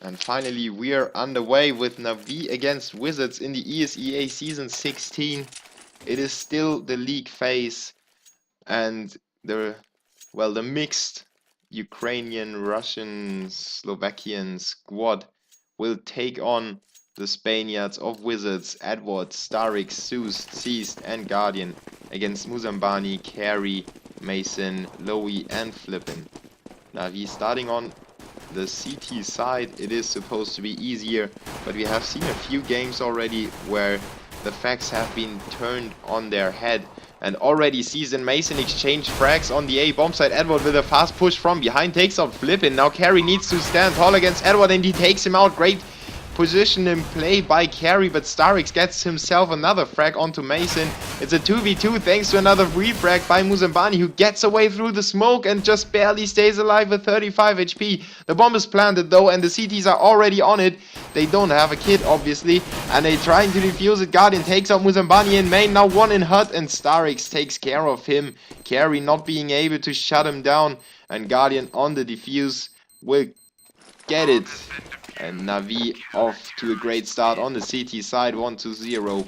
And finally, we are underway with NaVi against Wizards in the ESEA Season 16. It is still the league phase, and the mixed Ukrainian, Russian, Slovakian squad will take on the Spaniards of Wizards, Edward, Starix, Zeus, Seized, and Guardian against Muzambani, Carey, Mason, Lowy, and Flippin. NaVi starting on the CT side. It is supposed to be easier, but we have seen a few games already where the facts have been turned on their head. And already Seized and Mason exchange frags on the A bomb side. Edward with a fast push from behind takes out Flippin. Now Carey needs to stand tall against Edward and he takes him out. Great position in play by Carey, but Starix gets himself another frag onto Mason. It's a 2v2 thanks to another refrag by Muzambani, who gets away through the smoke and just barely stays alive with 35 HP. The bomb is planted though, and the CTs are already on it. They don't have a kit obviously, and they trying to defuse it. Guardian takes out Muzambani in main, now one in hut, and Starix takes care of him. Carey not being able to shut him down, and Guardian on the defuse will get it. And NaVi off to a great start on the CT side, 1-0.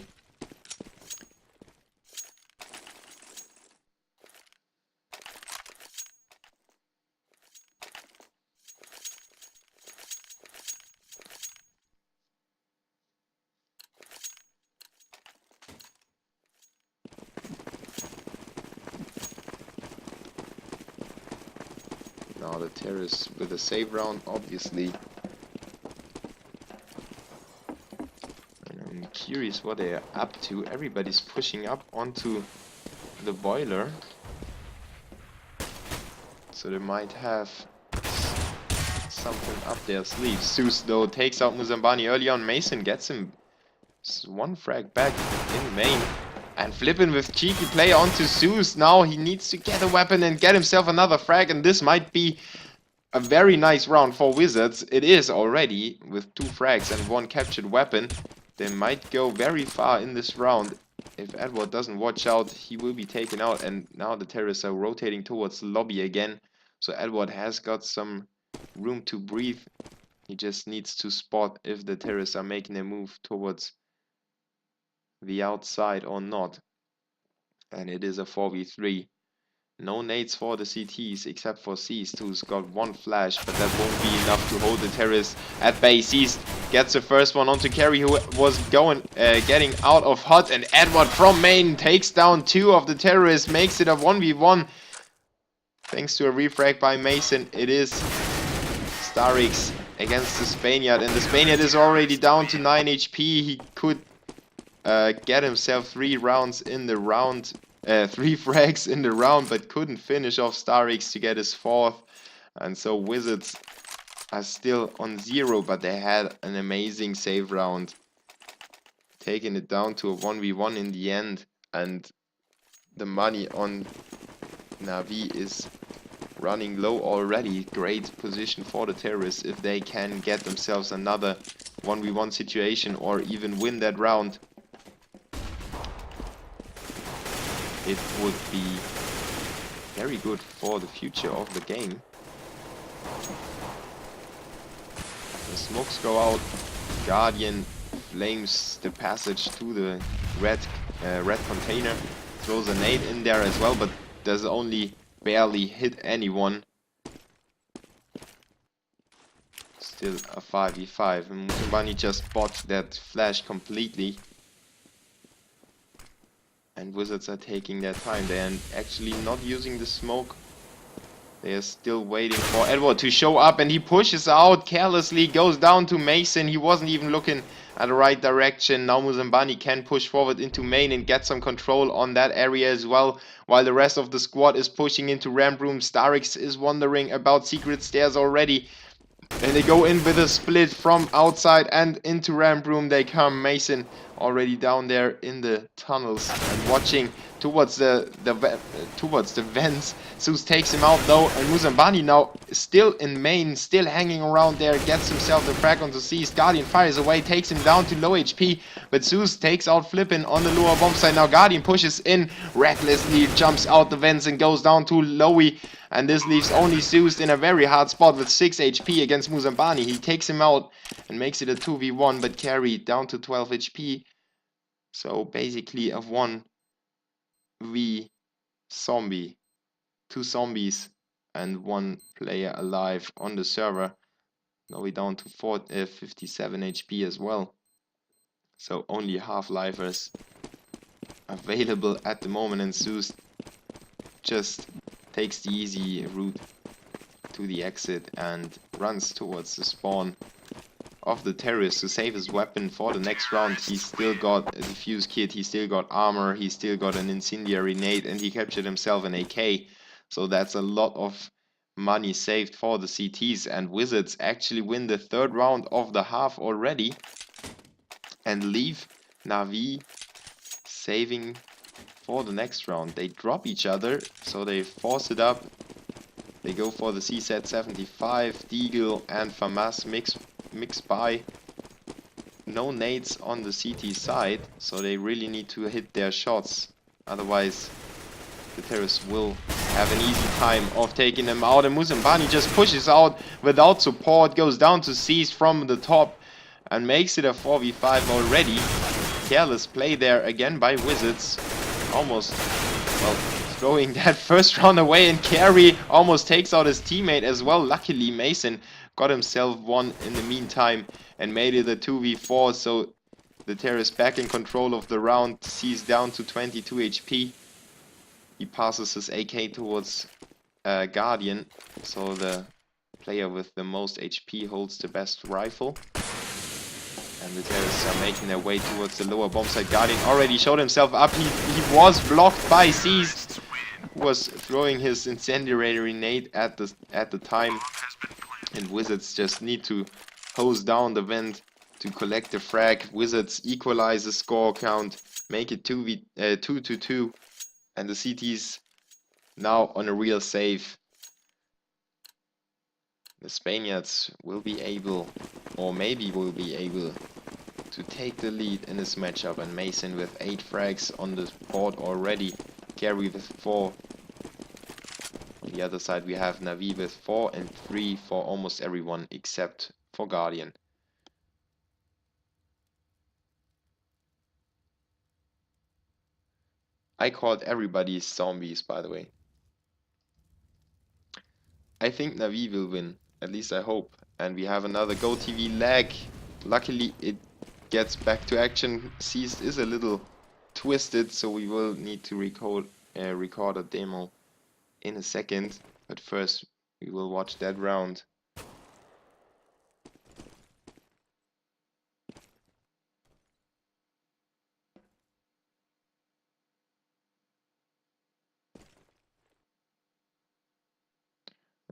Now the terrace with a save round, obviously. I'm curious what they are up to. Everybody's pushing up onto the boiler, so they might have something up their sleeves. Zeus though takes out Muzambani early on. Mason gets him one frag back in main, and Flippin with cheeky play onto Zeus. Now he needs to get a weapon and get himself another frag, and this might be a very nice round for Wizards. It is already, with 2 frags and 1 captured weapon. They might go very far in this round. If Edward doesn't watch out, he will be taken out. And now the terrorists are rotating towards the lobby again. So Edward has got some room to breathe. He just needs to spot if the terrorists are making a move towards the outside or not. And it is a 4v3. No nades for the CTs except for Seized, who's got 1 flash, but that won't be enough to hold the terrorists at bay. Seized gets the first one onto Carey, who was getting out of hut, and Edward from main takes down 2 of the terrorists, makes it a 1v1. Thanks to a refrag by Mason, it is Starix against the Spaniard, and the Spaniard is already down to 9 HP. He could get himself 3 rounds in the round. 3 frags in the round, but couldn't finish off Starix to get his 4th. And so Wizards are still on 0, but they had an amazing save round, taking it down to a 1v1 in the end. And the money on NaVi is running low already. Great position for the terrorists if they can get themselves another 1v1 situation or even win that round. It would be very good for the future of the game. The smokes go out. Guardian flames the passage to the red container. Throws a nade in there as well, but does only barely hit anyone. Still a 5v5. And Muzambani just botched that flash completely. And Wizards are taking their time. They are actually not using the smoke. They are still waiting for Edward to show up, and he pushes out carelessly, goes down to Mason. He wasn't even looking at the right direction. Now Muzambani can push forward into main and get some control on that area as well, while the rest of the squad is pushing into ramp room. Starix is wondering about secret stairs already. And they go in with a split from outside and into ramp room they come. Mason already down there in the tunnels and watching towards towards the vents. Zeus takes him out though, and Muzambani now still in main, still hanging around there, gets himself the frag onto Seas. Guardian fires away, takes him down to low HP, but Zeus takes out Flippin on the lower bomb side. Now Guardian pushes in, recklessly jumps out the vents and goes down to Lowy, and this leaves only Zeus in a very hard spot with 6 HP against Muzambani. He takes him out and makes it a 2v1, but carry down to 12 HP. So basically a 1v zombie, 2 zombies and 1 player alive on the server. Now we're down to 57 HP as well. So only half-lifers available at the moment, and Zeus just takes the easy route to the exit and runs towards the spawn of the terrorist to save his weapon for the next round. He's still got a defuse kit, he's still got armor, he's still got an incendiary nade, and he captured himself an AK. So that's a lot of money saved for the CTs, and Wizards actually win the 3rd round of the half already and leave NaVi saving for the next round. They drop each other, so they force it up. They go for the CZ75, Deagle and FAMAS mix by. No nades on the CT side, so they really need to hit their shots. Otherwise, the terrorists will have an easy time of taking them out. And Muzambani just pushes out without support, goes down to Seize from the top and makes it a 4v5 already. Careless play there again by Wizards. Almost, well, throwing that first round away, and Carry almost takes out his teammate as well. Luckily, Mason got himself one in the meantime and made it a 2v4. So the terrorist back in control of the round. Sees down to 22 HP. He passes his AK towards Guardian. So the player with the most HP holds the best rifle. And the terrorists are making their way towards the lower bomb site. Guardian already showed himself up. He was blocked by Seas, who was throwing his incendiary nade at the time. And Wizards just need to hose down the vent to collect the frag. Wizards equalize the score count, make it 2-2, and the CTs now on a real save. The Spaniards will be able, or maybe will be able, to take the lead in this matchup, and Mason with 8 frags on the board already, Gary with 4. On the other side we have NaVi with 4 and 3 for almost everyone except for Guardian. I called everybody zombies, by the way. I think NaVi will win, at least I hope. And we have another GoTV lag. Luckily it gets back to action. Seized is a little twisted, so we will need to record a demo in a second. But first we will watch that round.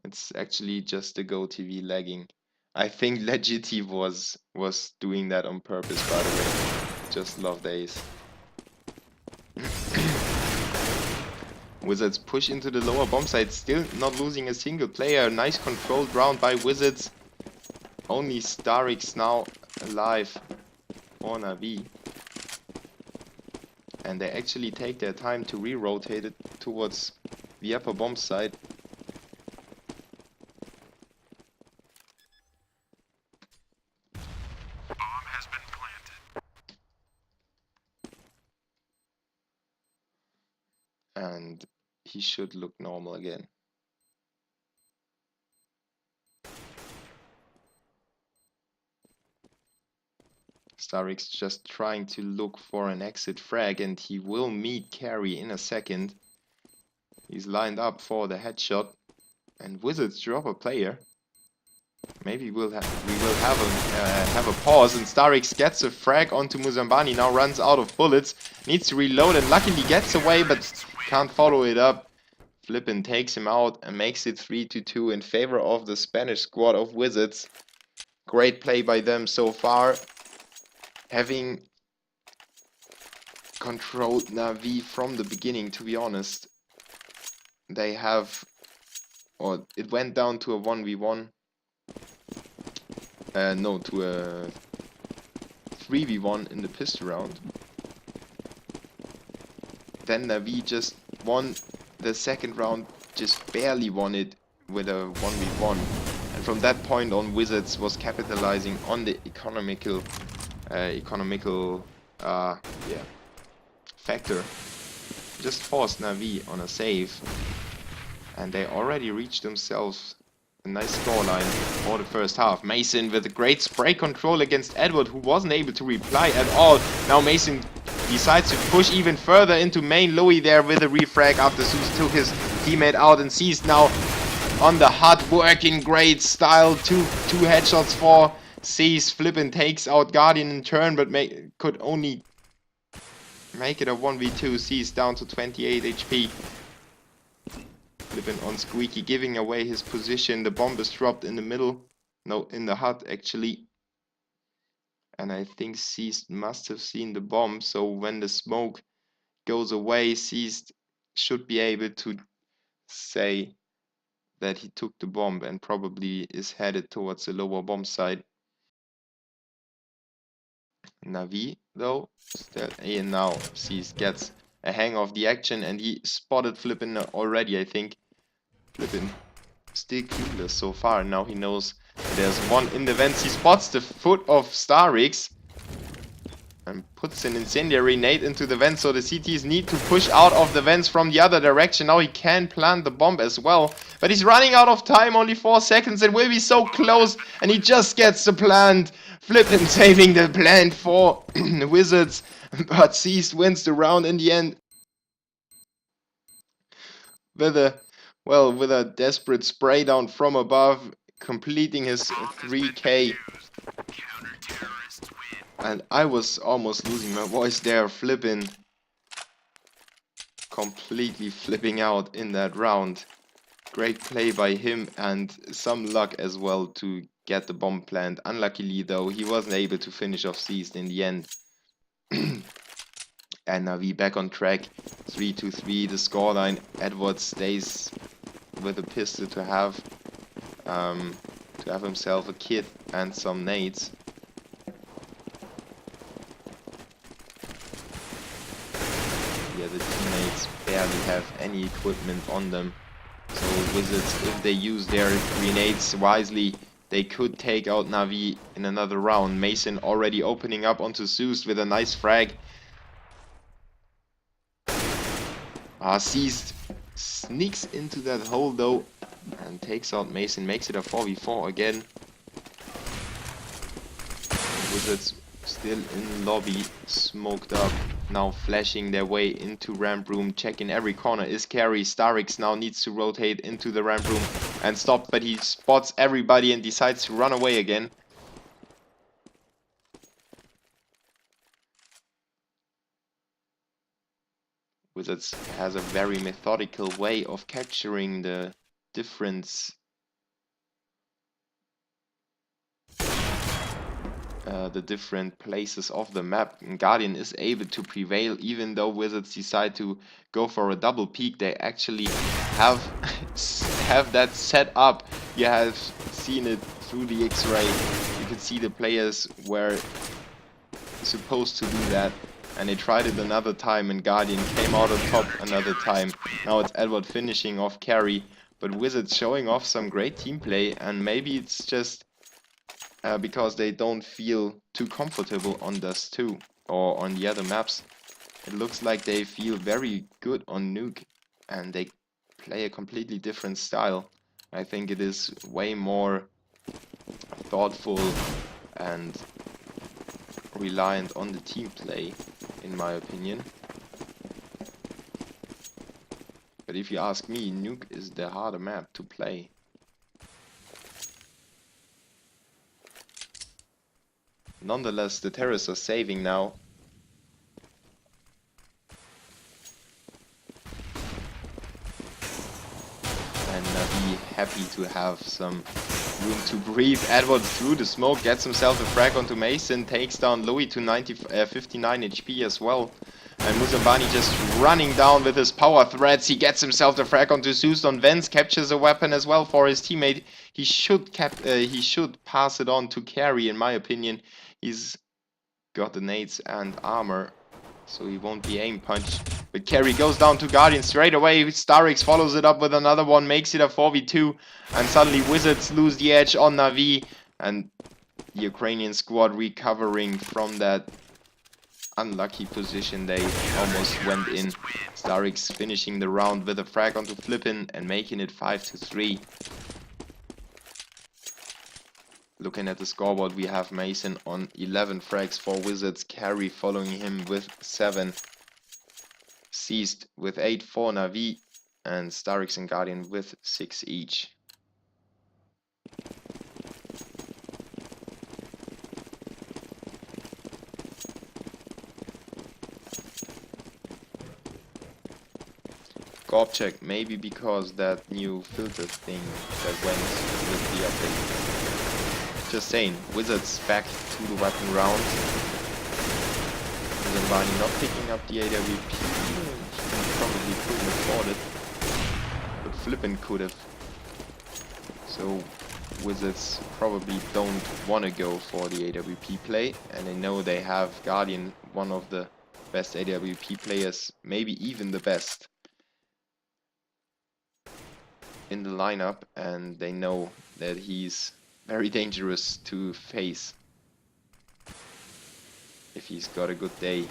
It's actually just the GoTV lagging. I think Legitty was doing that on purpose, by the way. Just love days. Wizards push into the lower bomb site, still not losing a single player. Nice controlled round by Wizards. Only Starix now alive for NaVi. And they actually take their time to re-rotate it towards the upper bomb site. And he should look normal again. Starix just trying to look for an exit frag, and he will meet Carry in a second. He's lined up for the headshot, and Wizards drop a player. Maybe we will have a pause, and Starix gets a frag onto Muzambani. Now runs out of bullets, needs to reload, and luckily gets away, but can't follow it up. Flippin takes him out and makes it 3-2 in favor of the Spanish squad of Wizards. Great play by them so far, having controlled NaVi from the beginning, to be honest. They have, or it went down to a 1v1. No, to a 3v1 in the pistol round. Then NaVi just won the second round, just barely won it with a 1v1. And from that point on, Wizards was capitalizing on the economical factor. Just forced NaVi on a save. And they already reached themselves a nice scoreline for the first half. Mason with a great spray control against Edward, who wasn't able to reply at all. Now Mason decides to push even further into main. Louis there with a refrag after Zeus took his teammate out, and sees now on the hut working great style. Two headshots for Cease. Flippin takes out Guardian in turn, but could only make it a 1v2. Cease down to 28 HP. Flippin on Squeaky, giving away his position. The bomb is dropped in the middle. No, in the hut actually. And I think Ceased must have seen the bomb. So when the smoke goes away, Ceased should be able to say that he took the bomb and probably is headed towards the lower bomb side. NaVi though, still, and now Ceased gets a hang of the action, and he spotted Flippin already, I think. Flippin still clueless so far. Now he knows there's one in the vents. He spots the foot of Starix and puts an incendiary nade into the vent, so the CTs need to push out of the vents from the other direction. Now he can plant the bomb as well, but he's running out of time. Only 4 seconds. It will be so close, and he just gets the plant. Flippin saving the plant for the Wizards, but Ceased wins the round in the end with a desperate spray down from above, completing his 3K. And I was almost losing my voice there. Flippin completely flipping out in that round. Great play by him, and some luck as well to get the bomb plant. Unluckily though, he wasn't able to finish off Ceased in the end. And NaVi back on track. 3-3 the scoreline. Edward stays with a pistol to have himself a kit and some nades. Yeah, the teammates barely have any equipment on them. So Wizards, if they use their grenades wisely, they could take out NaVi in another round. Mason already opening up onto Zeus with a nice frag. Ceased sneaks into that hole though and takes out Mason, makes it a 4v4 again. Wizards still in lobby, smoked up, now flashing their way into ramp room, checking every corner. Is carry. Starix now needs to rotate into the ramp room and stop, but he spots everybody and decides to run away again. Wizards has a very methodical way of capturing the different places of the map. And Guardian is able to prevail, even though Wizards decide to go for a double peek. They actually have that set up. You have seen it through the X-ray. You can see the players were supposed to do that. And they tried it another time, and Guardian came out on top another time. Now it's Edward finishing off carry, but Wizards showing off some great team play, and maybe it's just because they don't feel too comfortable on Dust 2 or on the other maps. It looks like they feel very good on Nuke, and they play a completely different style. I think it is way more thoughtful and reliant on the team play, in my opinion. But if you ask me, Nuke is the harder map to play. Nonetheless, the terrorists are saving now. And be happy to have some room to breathe. Edward through the smoke gets himself a frag onto Mason, takes down Louis to 59 HP as well. And Muzambani just running down with his power threats. He gets himself the frag onto Zeus on Vence, captures a weapon as well for his teammate. He should pass it on to Carry, in my opinion. He's got the nades and armor, so he won't be aim punched. But Carry goes down to Guardian straight away. Starix follows it up with another one, makes it a 4v2, and suddenly Wizards lose the edge on NaVi, and the Ukrainian squad recovering from that unlucky position they almost went in. Starix finishing the round with a frag onto Flippin and making it 5-3. Looking at the scoreboard, we have Mason on 11 frags for Wizards, Carry following him with 7, Seized with 8 for NaVi, and Starix and Guardian with 6 each. Gorb check, maybe because that new filter thing that went with the update. Just saying, Wizards back to the weapon round. Zambani not picking up the AWP. He probably couldn't afford it, but Flippin could have. So Wizards probably don't want to go for the AWP play, and they know they have Guardian, one of the best AWP players, maybe even the best in the lineup, and they know that he's very dangerous to face if he's got a good day.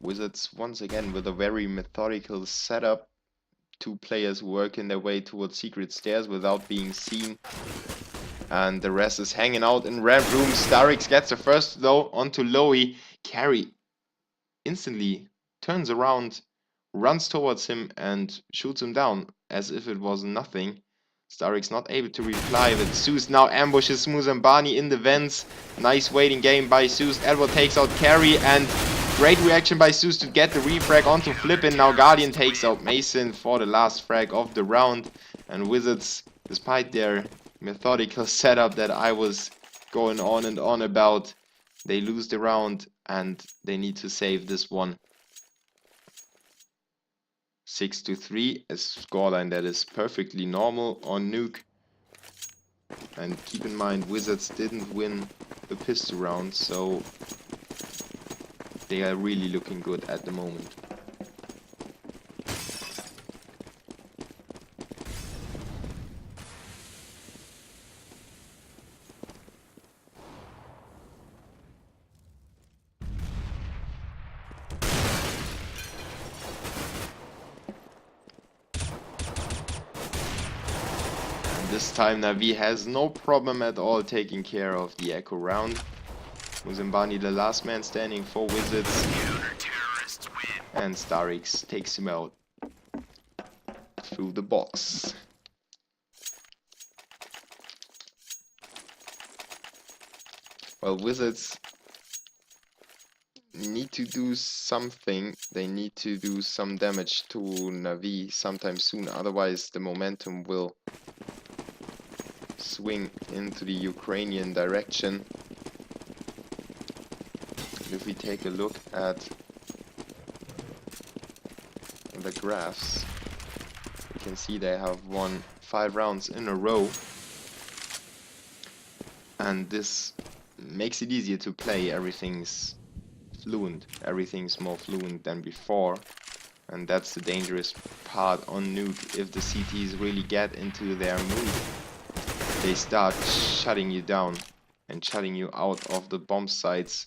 Wizards once again with a very methodical setup. 2 players working their way towards secret stairs without being seen, and the rest is hanging out in ramp room. Starix gets the first though onto Lowy. Carry instantly turns around, runs towards him and shoots him down as if it was nothing. Starix not able to reply, but Zeus now ambushes Muzambani in the vents. Nice waiting game by Zeus. Edward takes out Carry, and great reaction by Zeus to get the refrag onto Flippin. Now Guardian takes out Mason for the last frag of the round, and Wizards, despite their methodical setup that I was going on and on about, they lose the round and they need to save this one. 6-3, a scoreline that is perfectly normal on Nuke. And keep in mind, Wizards didn't win the pistol round, so they are really looking good at the moment. This time NaVi has no problem at all taking care of the Echo round. Muzambani the last man standing for Wizards. And Starix takes him out through the box. Well, Wizards need to do something. They need to do some damage to NaVi sometime soon, otherwise the momentum will swing into the Ukrainian direction. If we take a look at the graphs, we can see they have won 5 rounds in a row, and this makes it easier to play. Everything's fluent, everything's more fluent than before, and that's the dangerous part on Nuke. If the CTs really get into their mood, they start shutting you down and shutting you out of the bomb sites,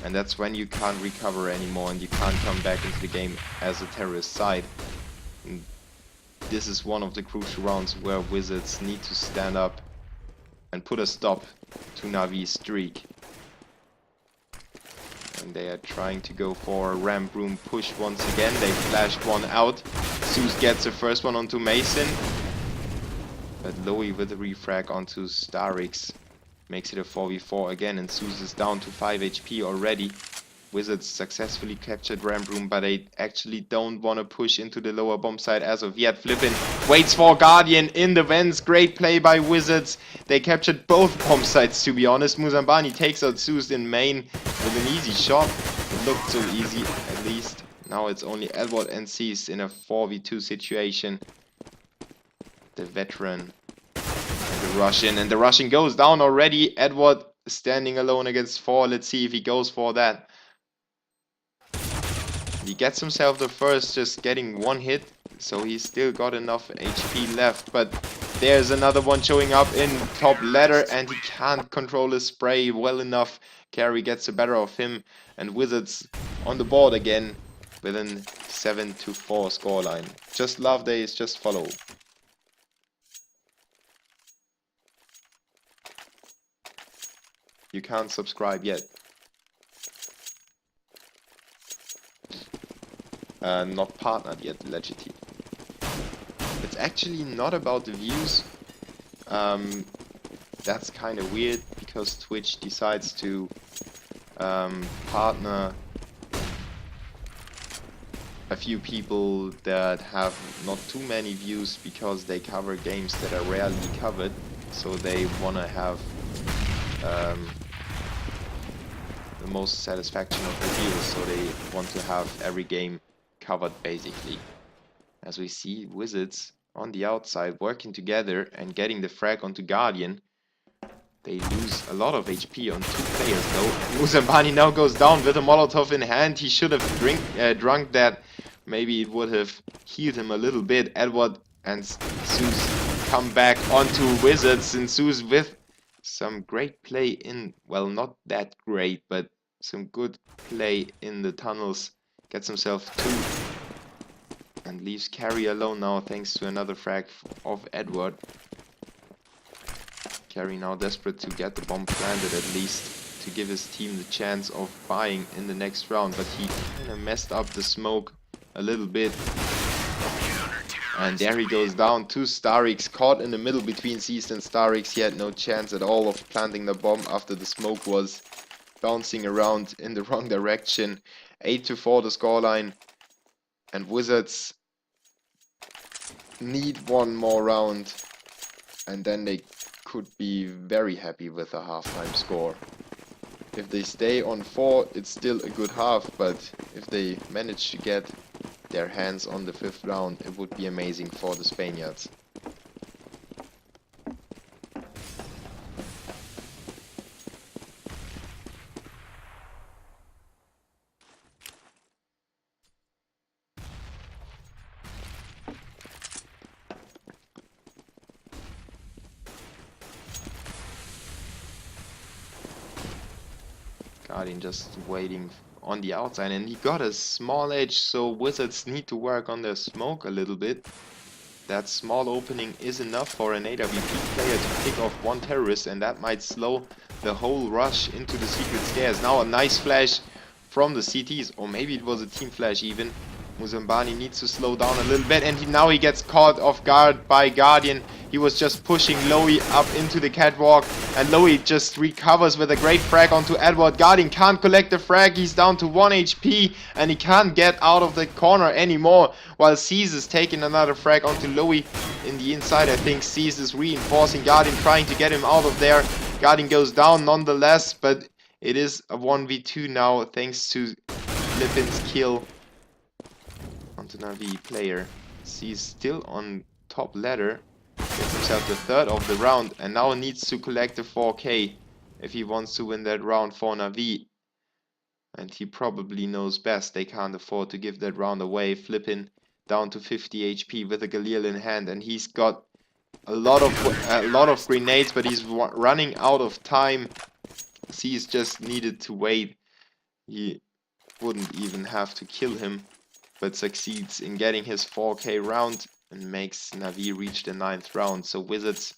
and that's when you can't recover anymore and you can't come back into the game as a terrorist side. And this is one of the crucial rounds where Wizards need to stand up and put a stop to NaVi's streak. And they are trying to go for a ramp room push once again. They flashed one out. Zeus gets the first one onto Mason, but Lowy with a refrag onto Starix makes it a 4v4 again, and Zeus is down to 5 HP already. Wizards successfully captured ramp room, but they actually don't want to push into the lower bomb site as of yet. Flippin waits for Guardian in the vents. Great play by Wizards. They captured both bomb sites, to be honest. Muzambani takes out Zeus in main with an easy shot. It looked so easy, at least. Now it's only Edward and Cease in a 4v2 situation. The veteran and the Russian. And the Russian goes down already. Edward standing alone against 4. Let's see if he goes for that. He gets himself the first, just getting one hit, so he's still got enough HP left, but there's another one showing up in top ladder, and he can't control his spray well enough. Carry gets the better of him, and Wizards on the board again with a 7-4 scoreline. Just love days, just follow. You can't subscribe yet. Not partnered yet, Legity. It's actually not about the views. That's kind of weird because Twitch decides to partner a few people that have not too many views because they cover games that are rarely covered. So they want to have the most satisfaction of the views. So they want to have every game covered basically. As we see Wizards on the outside working together and getting the frag onto Guardian. They lose a lot of HP on 2 players though. Muzambani now goes down with a Molotov in hand. He should have drunk that. Maybe it would have healed him a little bit. Edward and Zeus come back onto Wizards, and Zeus with some great play in, well, not that great, but some good play in the tunnels. Gets himself 2 and leaves Carry alone now thanks to another frag of Edward. Carry now desperate to get the bomb planted at least to give his team the chance of buying in the next round, but he kind of messed up the smoke a little bit. And there he goes down. 2 Starix caught in the middle between Seast and Starix. He had no chance at all of planting the bomb after the smoke was bouncing around in the wrong direction. 8-4 the scoreline, and Wizards need one more round and then they could be very happy with a halftime score. If they stay on 4, it's still a good half, but if they manage to get their hands on the 5th round, it would be amazing for the Spaniards. Guardian just waiting on the outside, and he got a small edge, so Wizards need to work on their smoke a little bit. That small opening is enough for an AWP player to pick off 1 terrorist, and that might slow the whole rush into the secret stairs. Now a nice flash from the CTs, or maybe it was a team flash even. Muzambani needs to slow down a little bit, and now he gets caught off guard by Guardian. He was just pushing Lowy up into the catwalk, and Lowy just recovers with a great frag onto Edward. Guardian can't collect the frag, he's down to 1 HP, and he can't get out of the corner anymore, while Cease is taking another frag onto Lowy in the inside. I think Cease is reinforcing Guardian, trying to get him out of there. Guardian goes down nonetheless, but it is a 1v2 now, thanks to Lipin's kill onto NaVi player. Cease still on top ladder. Gets himself the 3rd of the round, and now needs to collect the 4k if he wants to win that round for NaVi. And he probably knows best. They can't afford to give that round away. Flippin down to 50 HP with a Galil in hand, and he's got a lot of grenades, but he's running out of time. He's just needed to wait. He wouldn't even have to kill him, but succeeds in getting his 4k round and makes NaVi reach the 9th round. So Wizards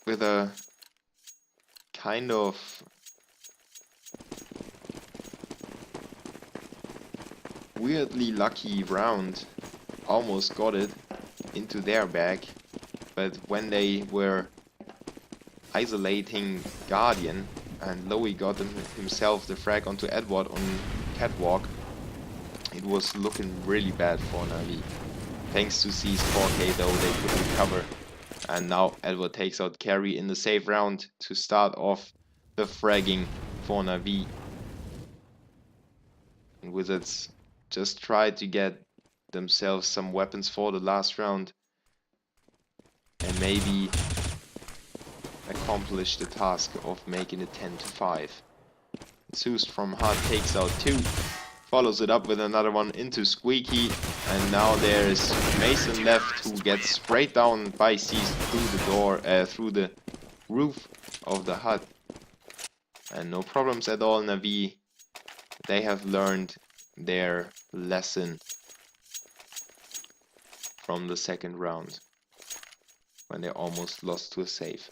with a kind of weirdly lucky round almost got it into their bag, but when they were isolating Guardian And Lowy got himself the frag onto Edward on catwalk. It was looking really bad for NaVi. Thanks to C's 4K though, they could recover. And now Edward takes out Carry in the safe round to start off the fragging for NaVi. And Wizards just try to get themselves some weapons for the last round. And maybe accomplish the task of making it 10-5. Zeus from Hard takes out 2. Follows it up with another one into Squeaky. And now there's Mason left who gets sprayed down by C's through the door, through the roof of the hut. And no problems at all, NaVi. They have learned their lesson from the second round when they almost lost to a save.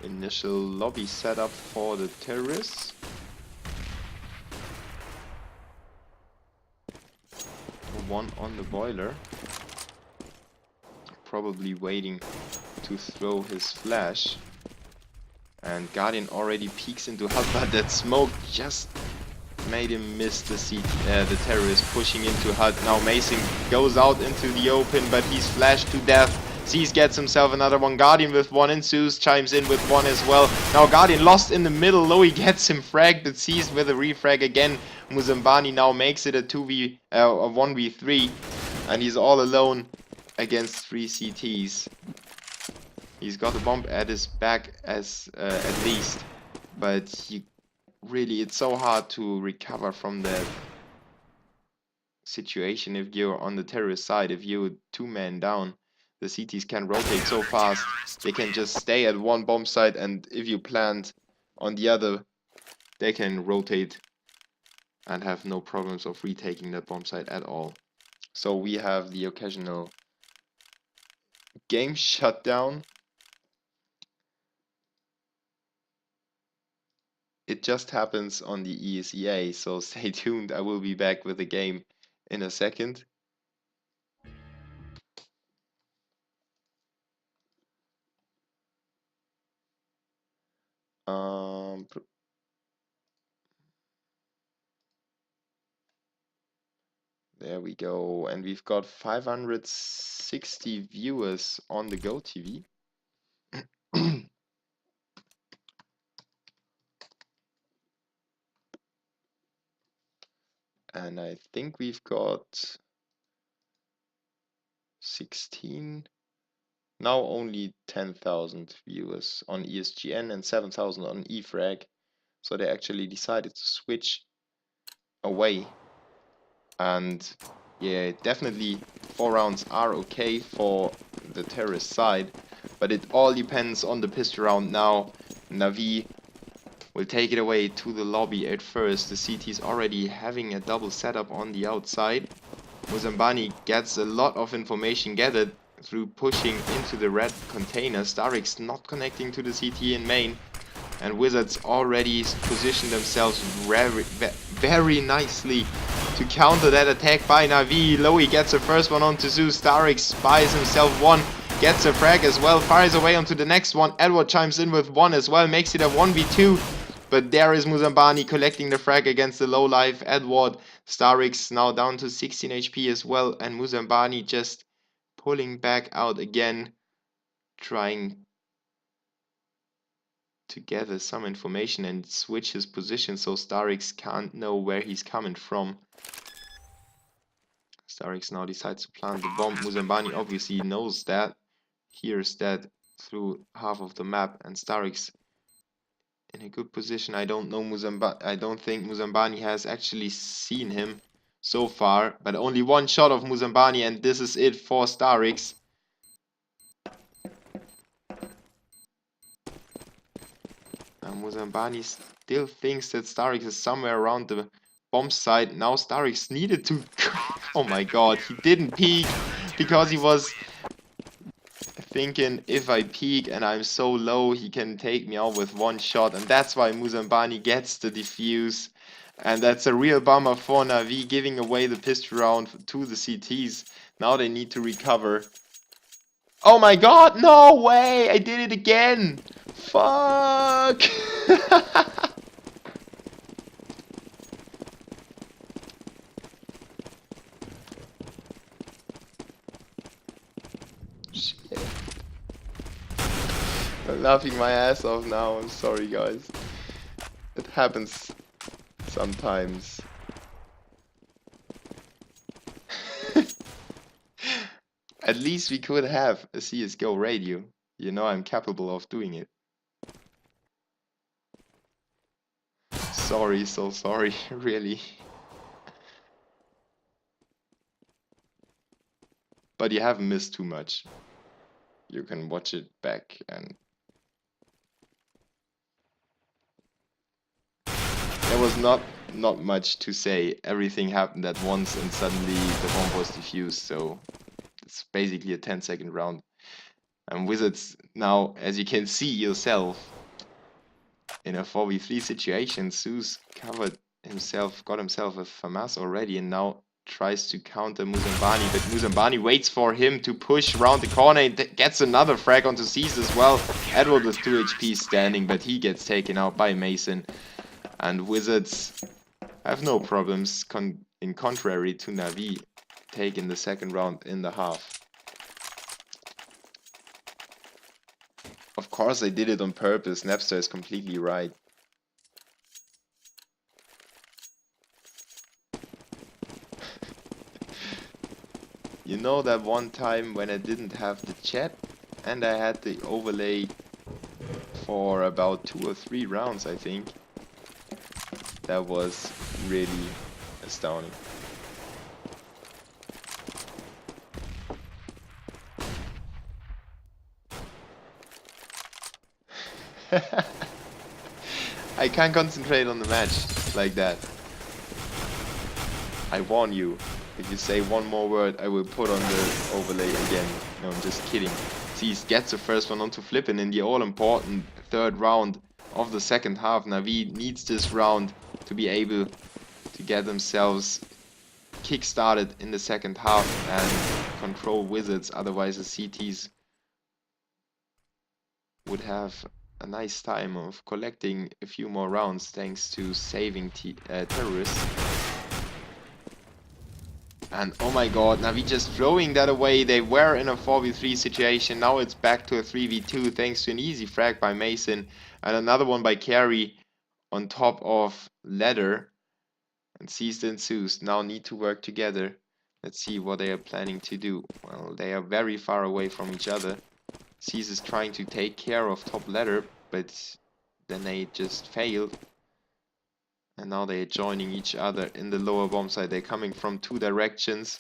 Initial lobby setup for the terrorists. One on the boiler. Probably waiting to throw his flash. And Guardian already peeks into hut, but that smoke just made him miss the terrorist pushing into hut. Now Mason goes out into the open, but he's flashed to death. Zeus gets himself another one. Guardian with one, and Zeus chimes in with one as well. Now Guardian lost in the middle. Lowy gets him fragged, but Zeus with a refrag again. Muzambani now makes it a 1v3, and he's all alone against 3 CTs. He's got a bomb at his back at least, but it's so hard to recover from that situation if you're on the terrorist side. If you're 2-man down, the CTs can rotate so fast. They can just stay at one bomb site, and if you plant on the other, they can rotate and have no problems of retaking that bomb site at all. So we have the occasional game shutdown. It just happens on the ESEA, so stay tuned. I will be back with the game in a second. There we go, and we've got 560 viewers on the GoTV. And I think we've got 16, now only 10,000 viewers on ESGN and 7,000 on eFrag. So they actually decided to switch away. And yeah, definitely 4 rounds are okay for the terrorist side, but it all depends on the pistol round now. NaVi will take it away to the lobby at first. The CT is already having a double setup on the outside. Muzambani gets a lot of information gathered through pushing into the red container. Starix not connecting to the CT in main. And Wizards already positioned themselves very nicely to counter that attack by NaVi. Lowy gets the first one onto Zeus. Starix buys himself one, gets a frag as well, fires away onto the next one. Edward chimes in with one as well, makes it a 1v2. But there is Muzambani collecting the frag against the low life Edward. Starix now down to 16 HP as well, and Muzambani just pulling back out again, trying to gather some information and switch his position so Starix can't know where he's coming from. Starix now decides to plant the bomb. Muzambani obviously knows that, hears that through half of the map, and Starix in a good position. I don't think Muzambani has actually seen him so far, but only one shot of Muzambani, and this is it for Starix. Muzambani still thinks that Starix is somewhere around the bomb site. Now Starix needed to... Oh my god, he didn't peek because he was thinking if I peek and I'm so low, he can take me out with one shot, and that's why Muzambani gets the defuse. And that's a real bummer for NaVi, giving away the pistol round to the CTs. Now they need to recover. Oh my god, no way! I did it again! Fuck! Shit. I'm laughing my ass off now, I'm sorry guys. It happens sometimes. At least we could have a CSGO radio. You know I'm capable of doing it. Sorry, so sorry, really. But you haven't missed too much. You can watch it back and... There was not much to say. Everything happened at once and suddenly the bomb was defused, so... It's basically a 10-second round. And Wizards now, as you can see yourself, in a 4v3 situation, Zeus got himself a FAMAS already, and now tries to counter Muzambani, but Muzambani waits for him to push around the corner and gets another frag onto Cease as well. Edward with 2 HP standing, but he gets taken out by Mason. And Wizards have no problems, in contrary to NaVi, taking the second round in the half. Of course I did it on purpose, Napster is completely right. You know that one time when I didn't have the chat and I had the overlay for about 2 or 3 rounds, I think. That was really astounding. I can't concentrate on the match like that. I warn you, if you say one more word, I will put on the overlay again. No, I'm just kidding. Cease gets the first one onto Flippin in the all-important 3rd round of the second half. NaVi needs this round to be able to get themselves kick-started in the second half and control Wizards, otherwise the CTs would have a nice time of collecting a few more rounds thanks to saving terrorists. And oh my god, NaVi just throwing that away. They were in a 4v3 situation, now it's back to a 3v2 thanks to an easy frag by Mason and another one by Carey on top of Ladder. And Seized and Zeus now need to work together. Let's see what they are planning to do. Well, they are very far away from each other. Cease is trying to take care of top Ladder, but then they just failed. And now they are joining each other in the lower bomb side. They're coming from 2 directions.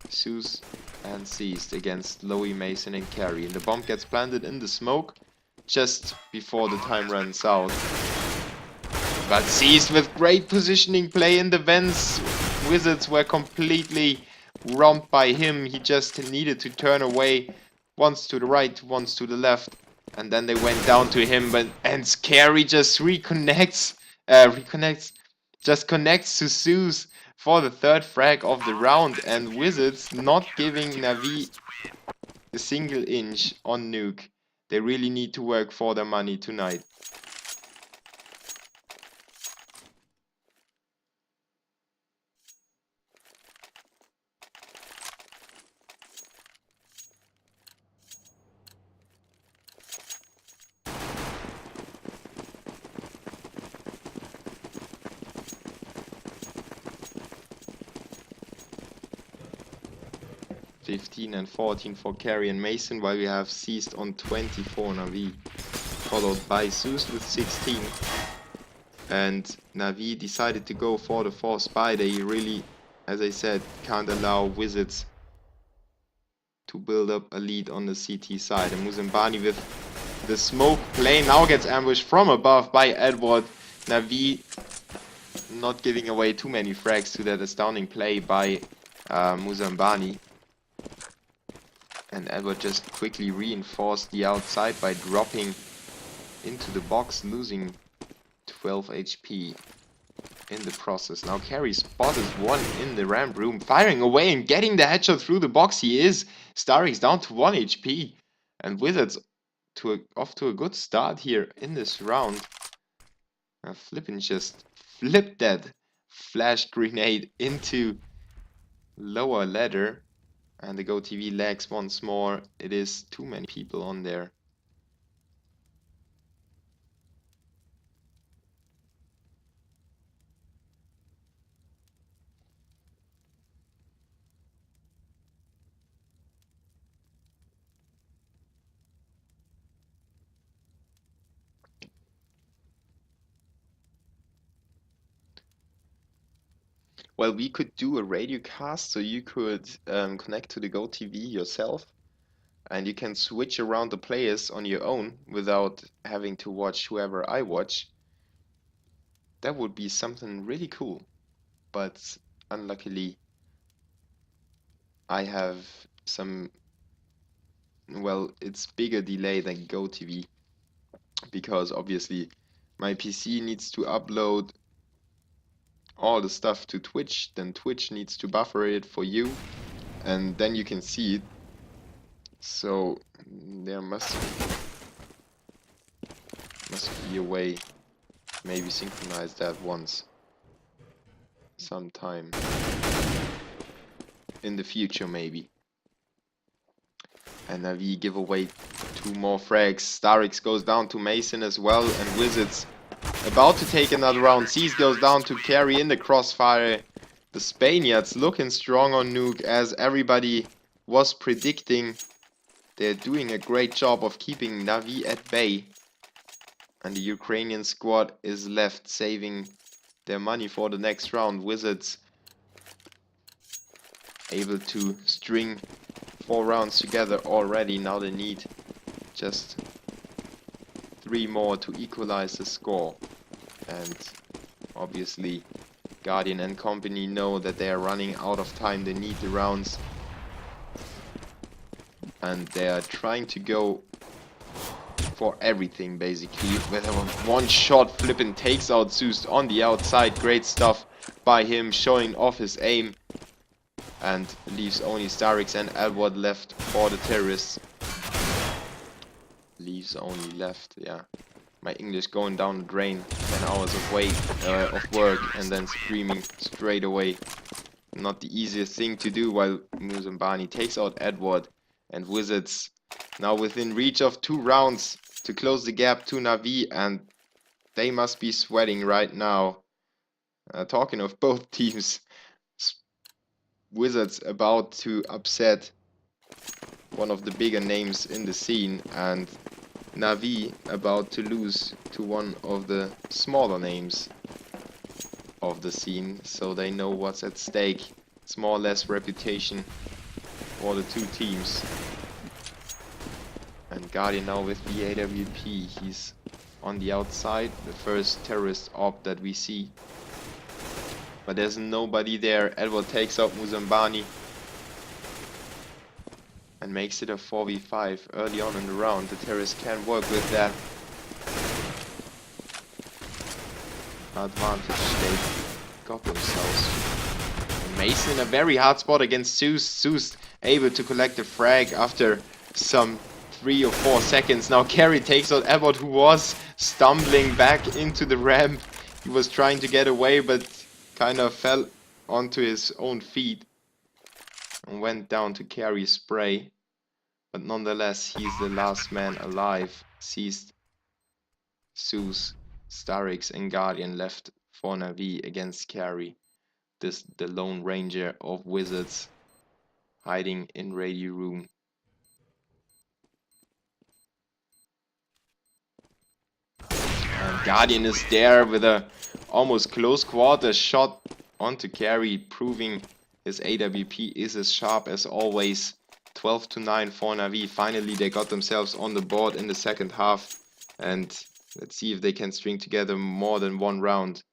Zeus and Seized against Lowy, Mason and Carey. And the bomb gets planted in the smoke just before the time runs out. But Seized with great positioning play in the vents. Wizards were completely romped by him. He just needed to turn away once to the right, once to the left. And then they went down to him, and Carey just connects to Zeus for the 3rd frag of the round, and Wizards not giving NaVi a single inch on nuke. They really need to work for their money tonight. (15 and 14 for Carey and Mason, while we have Seized on 24 NaVi, followed by Zeus with 16. And NaVi decided to go for the 4th spy. They really, as I said, can't allow Wizards to build up a lead on the CT side. And Muzambani with the smoke play now gets ambushed from above by Edward. NaVi not giving away too many frags to that astounding play by Muzambani. And Edward just quickly reinforced the outside by dropping into the box, losing 12 HP in the process. Now Carry spotted one in the ramp room, firing away and getting the headshot through the box. He is. Starix down to 1 HP. And Wizards off to a good start here in this round. Flippin' just flipped that flash grenade into lower ladder. And the GoTV lags once more. It is too many people on there. Well, we could do a radio cast, so you could connect to the GoTV yourself, and you can switch around the players on your own without having to watch whoever I watch. That would be something really cool, but unluckily I have some, well, it's bigger delay than GoTV, because obviously my PC needs to upload all the stuff to Twitch, then Twitch needs to buffer it for you, and then you can see it. So there must be a way, maybe synchronize that once sometime in the future maybe. And NaVi give away 2 more frags. Starix goes down to Mason as well, and Wizards about to take another round. Seas goes down to Carry in the crossfire. The Spaniards looking strong on Nuke, as everybody was predicting. They're doing a great job of keeping NaVi at bay. And the Ukrainian squad is left saving their money for the next round. Wizards able to string 4 rounds together already. Now they need just 3 more to equalize the score. And obviously Guardian and company know that they are running out of time. They need the rounds. And they are trying to go for everything basically. With a one shot flippin' takes out Zeus on the outside. Great stuff by him, showing off his aim. And leaves only Starix and Edward left for the terrorists. Leaves only left, yeah. My English going down the drain. 10 hours of work and then screaming straight away. Not the easiest thing to do, while Muzambani takes out Edward. And Wizards now within reach of 2 rounds to close the gap to NaVi, and they must be sweating right now. Talking of both teams, Wizards about to upset one of the bigger names in the scene, and NaVi about to lose to one of the smaller names of the scene, so they know what's at stake. It's more or less reputation for the 2 teams. And Guardian now with the AWP, he's on the outside, the first terrorist op that we see. But there's nobody there. Edward takes out Muzambani and makes it a 4v5 early on in the round. The terrorists can work with that advantage they got themselves. And Mason in a very hard spot against Zeus. Zeus able to collect the frag after some 3 or 4 seconds. Now Carry takes out Edward, who was stumbling back into the ramp. He was trying to get away, but kind of fell onto his own feet and went down to Carry spray. But nonetheless, he's the last man alive. Seized Zeus, Starix and Guardian left for NaVi against Carry. This the Lone Ranger of Wizards hiding in radio room. And Guardian is there with a almost close quarter shot onto Carry, proving his AWP is as sharp as always. 12-9 for NaVi. Finally they got themselves on the board in the second half, and let's see if they can string together more than 1 round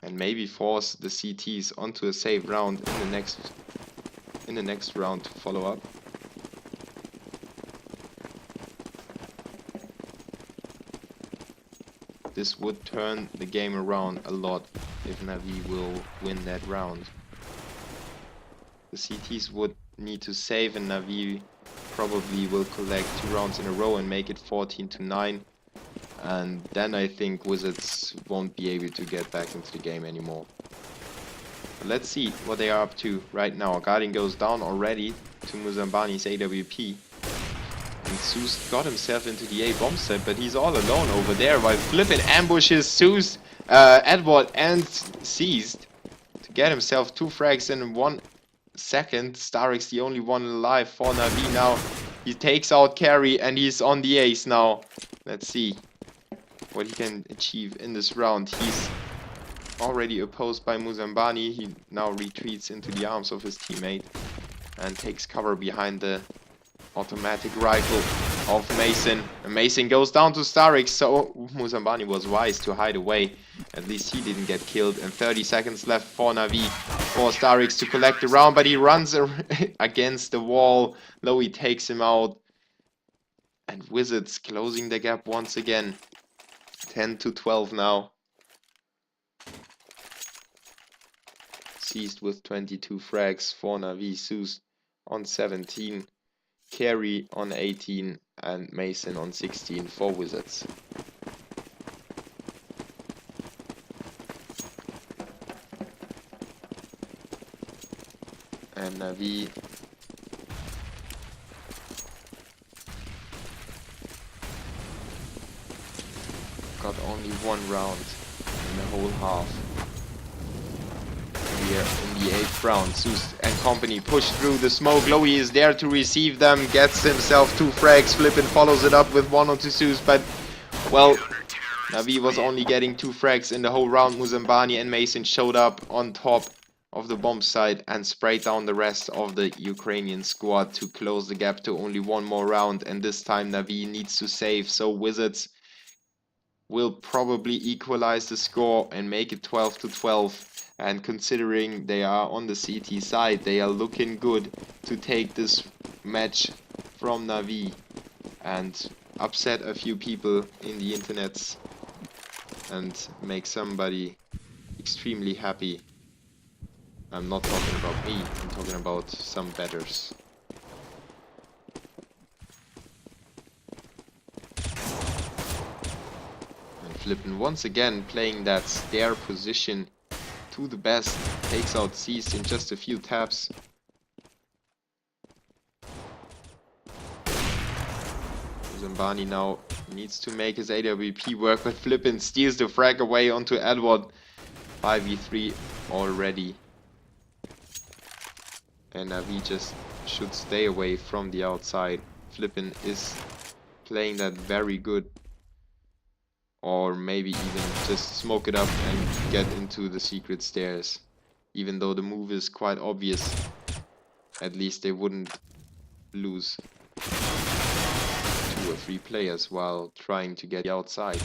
and maybe force the CTs onto a safe round in the next in the next round to follow up. This would turn the game around a lot if NaVi will win that round. The CTs would need to save, and NaVi probably will collect 2 rounds in a row and make it 14-9. And then I think Wizards won't be able to get back into the game anymore. But let's see what they are up to right now. Guardian goes down already to Muzambani's AWP. And Zeus got himself into the A bomb set, but he's all alone over there while Flippin ambushes Zeus, Edward, and Seized to get himself 2 frags in 1 second. Starrick's the only one alive for NaVi now. He takes out Carry and he's on the ace now. Let's see what he can achieve in this round. He's already opposed by Muzambani. He now retreats into the arms of his teammate and takes cover behind the automatic rifle of Mason. And Mason goes down to Starrick, so Muzambani was wise to hide away. At least he didn't get killed. And 30 seconds left for NaVi, for Starrick to collect the round, but he runs against the wall. Lowy takes him out. And Wizards closing the gap once again. 10-12 now. Seized with 22 frags for NaVi, Zeus on 17. Carry on 18 and Mason on 16 for Wizards. And NaVi got only 1 round in the whole half. Here in the 8th round, Zeus and company push through the smoke. Lowy is there to receive them, gets himself 2 frags. Flippin follows it up with 1 onto Zeus, but well, NaVi was only getting 2 frags in the whole round. Muzambani and Mason showed up on top of the bomb site and sprayed down the rest of the Ukrainian squad to close the gap to only 1 more round. And this time NaVi needs to save, so Wizards will probably equalize the score and make it 12-12. And considering they are on the CT side, they are looking good to take this match from NaVi and upset a few people in the internets and make somebody extremely happy. I'm not talking about me, I'm talking about some bettors. And Flippin once again playing that stair position to the best, takes out Seized in just a few taps. Zambani now needs to make his AWP work, but Flippin steals the frag away onto Edward. 5v3 already. And NaVi just should stay away from the outside. Flippin is playing that very good. Or maybe even just smoke it up and get into the secret stairs. Even though the move is quite obvious, at least they wouldn't lose 2 or 3 players while trying to get the outside.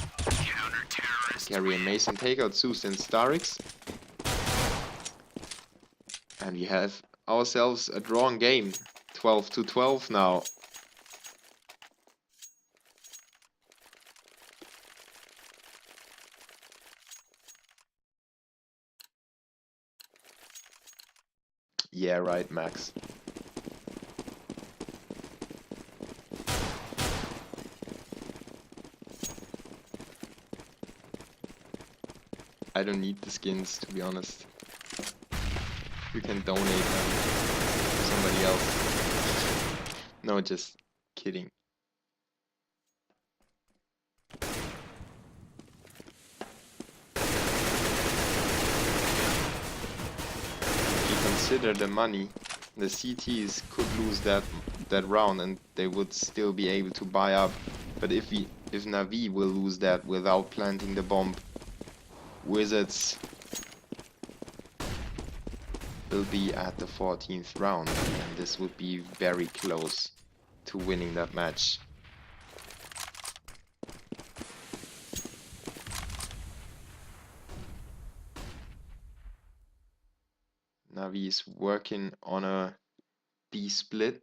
Carry and Mason take out Zeus and Starix. And we have ourselves a drawn game. 12-12 now. Yeah, right, Max. I don't need the skins, to be honest. You can donate them to somebody else. No, just kidding. Consider the money, the CTs could lose that round and they would still be able to buy up. But if NaVi will lose that without planting the bomb, Wizards will be at the 14th round, and this would be very close to winning that match. NaVi is working on a B split.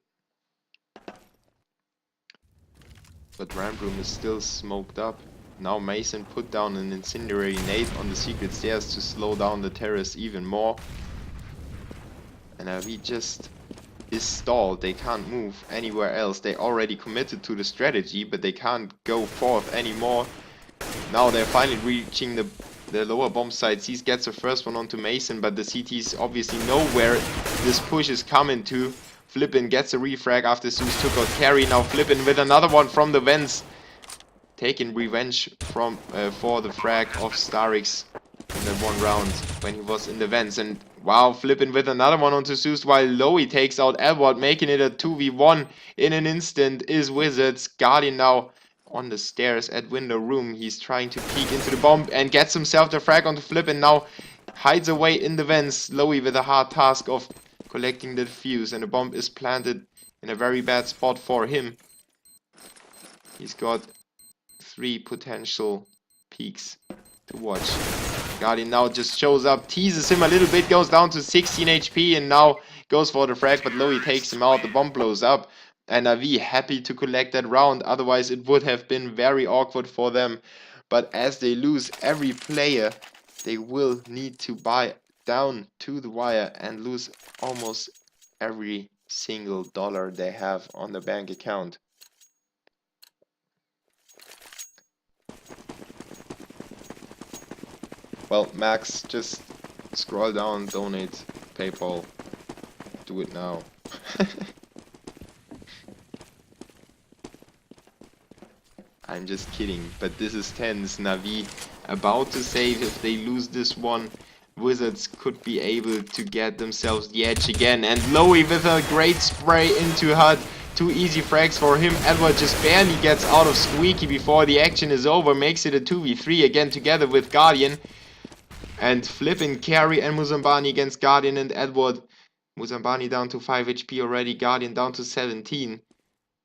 But Ramp Room is still smoked up. Now Mason put down an incendiary nade on the secret stairs to slow down the terrace even more. And NaVi just is stalled. They can't move anywhere else. They already committed to the strategy, but they can't go forth anymore. Now they're finally reaching the lower bomb site. Seas gets the first one onto Mason, but the CTs obviously know where this push is coming to. Flippin gets a refrag after Zeus took out Carry. Now Flippin with another one from the vents. Taking revenge from for the frag of Starix in that one round when he was in the vents. And wow, Flippin with another one onto Zeus while Lowy takes out Edward, making it a 2v1 in an instant is Wizards. Guardian now on the stairs at window room. He's trying to peek into the bomb and gets himself the frag onto Flippin. Now hides away in the vents. Lowy with a hard task of collecting the fuse, and the bomb is planted in a very bad spot for him. He's got 3 potential peaks to watch. Guardian now just shows up, teases him a little bit, goes down to 16 HP and now goes for the frag, but Lowy takes him out. The bomb blows up and NaVi happy to collect that round, otherwise it would have been very awkward for them. But as they lose every player, they will need to buy down to the wire and lose almost every single dollar they have on the bank account. Well, Max, just scroll down, donate, PayPal, do it now. I'm just kidding, but this is tense. NaVi about to save. If they lose this one, Wizards could be able to get themselves the edge again. And Lowy with a great spray into HUD. 2 easy frags for him. Edward just barely gets out of Squeaky before the action is over. Makes it a 2v3 again together with Guardian. And Flippin, Carry and Muzambani against Guardian and Edward. Muzambani down to 5 HP already. Guardian down to 17.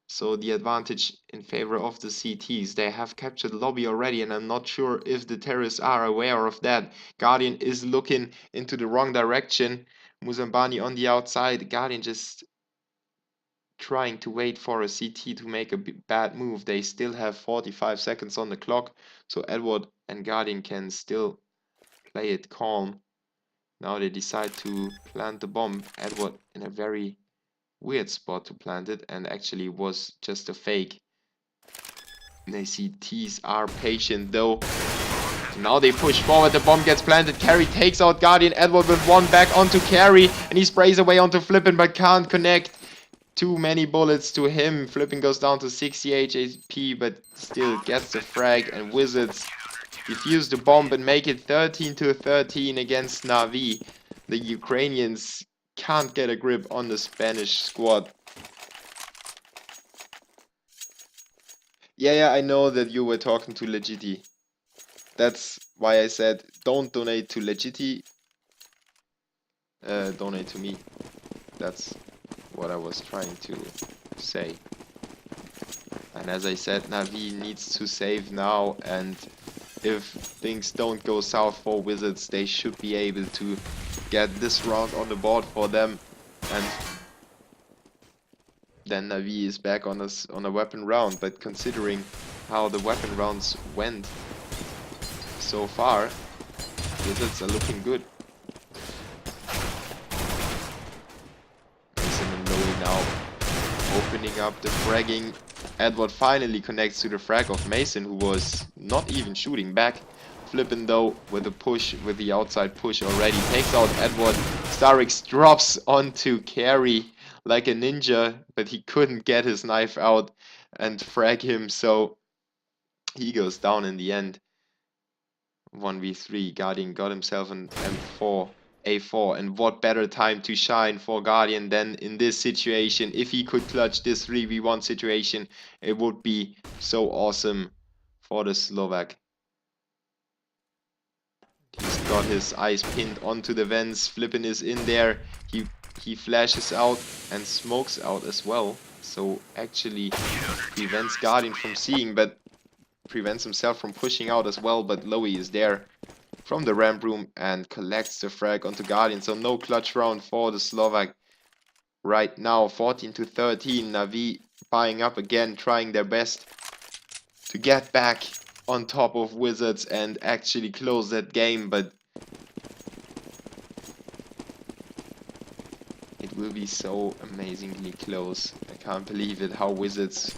So the advantage in favor of the CTs. They have captured lobby already, and I'm not sure if the terrorists are aware of that. Guardian is looking into the wrong direction. Muzambani on the outside. Guardian just trying to wait for a CT to make a bad move. They still have 45 seconds on the clock, so Edward and Guardian can still play it calm. Now they decide to plant the bomb. Edward in a very weird spot to plant it, and actually was just a fake. They see T's are patient though. So now they push forward, the bomb gets planted, Carry takes out Guardian, Edward with one back onto Carry, and he sprays away onto Flippin but can't connect. Too many bullets to him. Flippin goes down to 68 HP but still gets the frag, and Wizards defuse the bomb and make it 13-13 against NaVi. The Ukrainians can't get a grip on the Spanish squad. Yeah, I know that you were talking to Legiti. That's why I said don't donate to Legiti. Donate to me. That's what I was trying to say. And as I said, NaVi needs to save now, and if things don't go south for Wizards, they should be able to get this round on the board for them, and then NaVi is back on a weapon round. But considering how the weapon rounds went so far, Wizards are looking good. Mason and Lowy now opening up the fragging. Edward finally connects to the frag of Mason, who was not even shooting back. Flippin though with a push, with the outside push already, takes out Edward. Starix drops onto Carry like a ninja, but he couldn't get his knife out and frag him, so he goes down in the end. 1v3, Guardian got himself an A4, and what better time to shine for Guardian than in this situation. If he could clutch this 3v1 situation, it would be so awesome for the Slovak. He's got his eyes pinned onto the vents. Flippin is in there. He flashes out and smokes out as well, so actually prevents Guardian from seeing, but prevents himself from pushing out as well. But Lowy is there from the ramp room and collects the frag onto Guardian, so no clutch round for the Slovak. right now. 14-13. NaVi buying up again, trying their best to get back on top of Wizards and actually close that game, but it will be so amazingly close. I can't believe it, how Wizards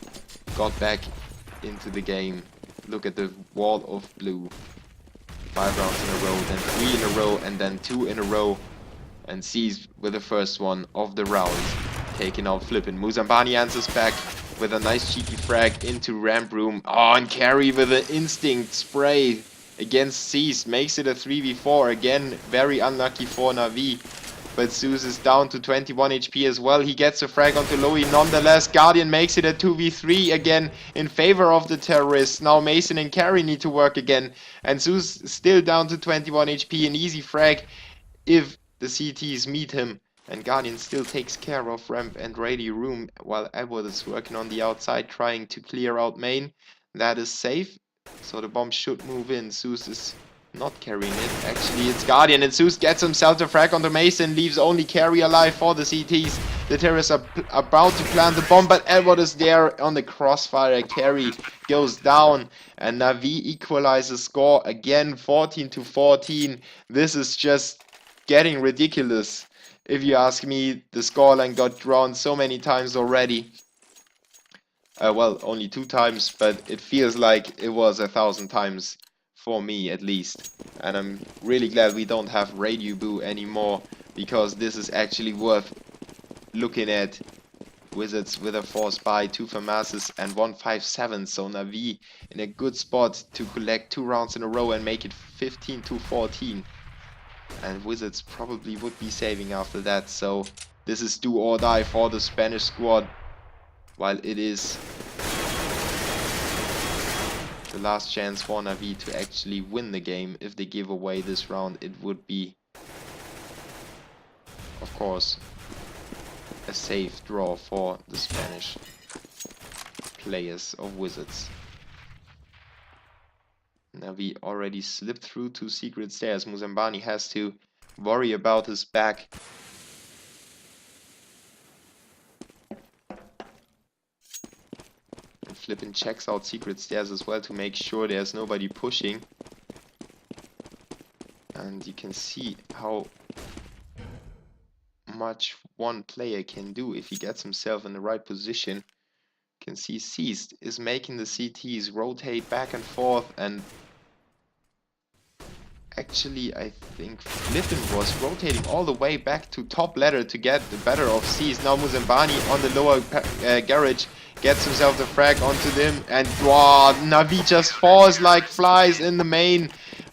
got back into the game. Look at the wall of blue. 5 rounds in a row, then 3 in a row, and then 2 in a row. And sees with the first one of the round. Taking out Flippin'. Muzambani answers back with a nice cheeky frag into Ramp Room. Oh, and Carry with an instinct spray against Seas. Makes it a 3v4. Again, very unlucky for NaVi. But Zeus is down to 21 HP as well. He gets a frag onto Lowy. Nonetheless, Guardian makes it a 2v3 again in favor of the terrorists. Now Mason and Carry need to work again. And Zeus still down to 21 HP. An easy frag if the CTs meet him. And Guardian still takes care of Ramp and Radio Room while Edward is working on the outside trying to clear out main. That is safe. So the bomb should move in. Zeus is not carrying it. Actually, it's Guardian, and Zeus gets himself the frag on the Mason, leaves only Carry alive for the CTs. The terrorists are about to plant the bomb, but Edward is there on the crossfire. Carry goes down, and NaVi equalizes score again, 14-14. This is just getting ridiculous. If you ask me, the scoreline got drawn so many times already. Well, only 2 times, but it feels like it was 1,000 times. For me, at least. And I'm really glad we don't have Radio Boo anymore, because this is actually worth looking at. Wizards with a 4 Spy, 2 Famases, and 157. So NaVi in a good spot to collect 2 rounds in a row and make it 15-14. And Wizards probably would be saving after that. So this is do or die for the Spanish squad, while it is the last chance for NaVi to actually win the game. If they give away this round, it would be, of course, a safe draw for the Spanish players of Wizards. NaVi already slipped through 2 secret stairs. Muzambani has to worry about his back. Flippin' checks out secret stairs as well to make sure there's nobody pushing. And you can see how much one player can do if he gets himself in the right position. You can see Seized is making the CTs rotate back and forth, and actually I think Flippin was rotating all the way back to top ladder to get the better of Seized. Now Muzambani on the lower garage gets himself the frag onto them, and wow, NaVi just falls like flies in the main.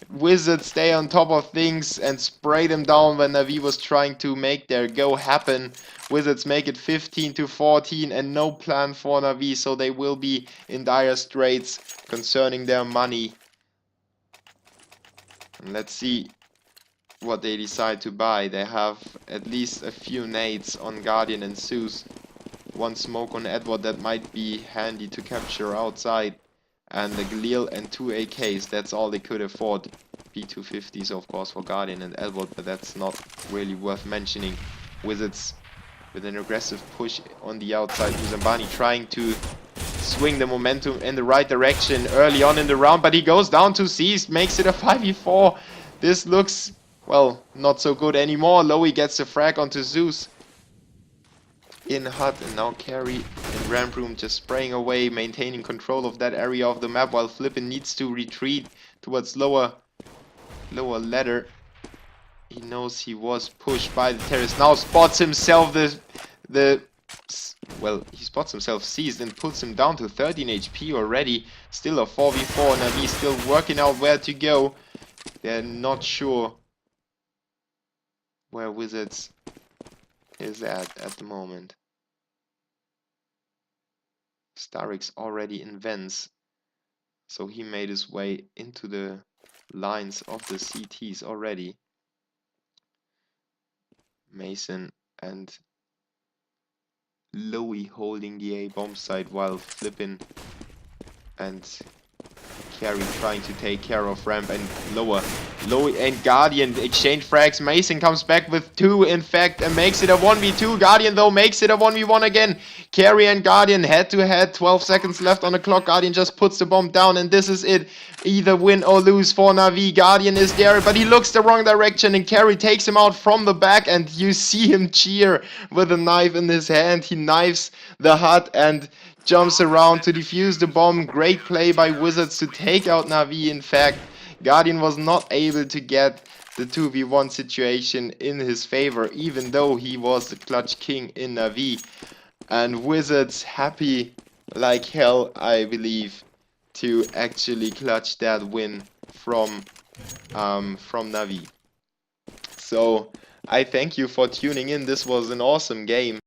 Wizards stay on top of things and spray them down when NaVi was trying to make their go happen. Wizards make it 15-14 and no plan for NaVi, so they will be in dire straits concerning their money. And let's see what they decide to buy. They have at least a few nades on Guardian and Zeus. 1 smoke on Edward that might be handy to capture outside. And the Galil and 2 AKs, that's all they could afford. P250s of course for Guardian and Edward, but that's not really worth mentioning. Wizards with an aggressive push on the outside. Muzambani trying to swing the momentum in the right direction early on in the round, but he goes down to Seized, makes it a 5v4. This looks, well, not so good anymore. Lowy gets the frag onto Zeus in hut, and now Carry in Ramp Room just spraying away, maintaining control of that area of the map, while Flippin needs to retreat towards lower ladder. He knows he was pushed by the terrorist. Now spots himself well, he spots himself Seized and puts him down to 13 HP already. Still a 4v4, and he's still working out where to go. They're not sure where Wizards is at the moment. Starix already in Vents, so he made his way into the lines of the CTs already. Mason and Lowy holding the A bomb site, while Flippin and Carry trying to take care of ramp and lower. Low and Guardian exchange frags. Mason comes back with 2 in fact and makes it a 1v2. Guardian though makes it a 1v1 again. Carry and Guardian head to head. 12 seconds left on the clock. Guardian just puts the bomb down and this is it. Either win or lose for NaVi. Guardian is there but he looks the wrong direction and Carry takes him out from the back and you see him cheer with a knife in his hand. He knives the hut and jumps around to defuse the bomb. Great play by Wizards to take out NaVi. In fact, Guardian was not able to get the 2v1 situation in his favor, even though he was the clutch king in NaVi. And Wizards happy like hell, I believe, to actually clutch that win from NaVi. So I thank you for tuning in. This was an awesome game.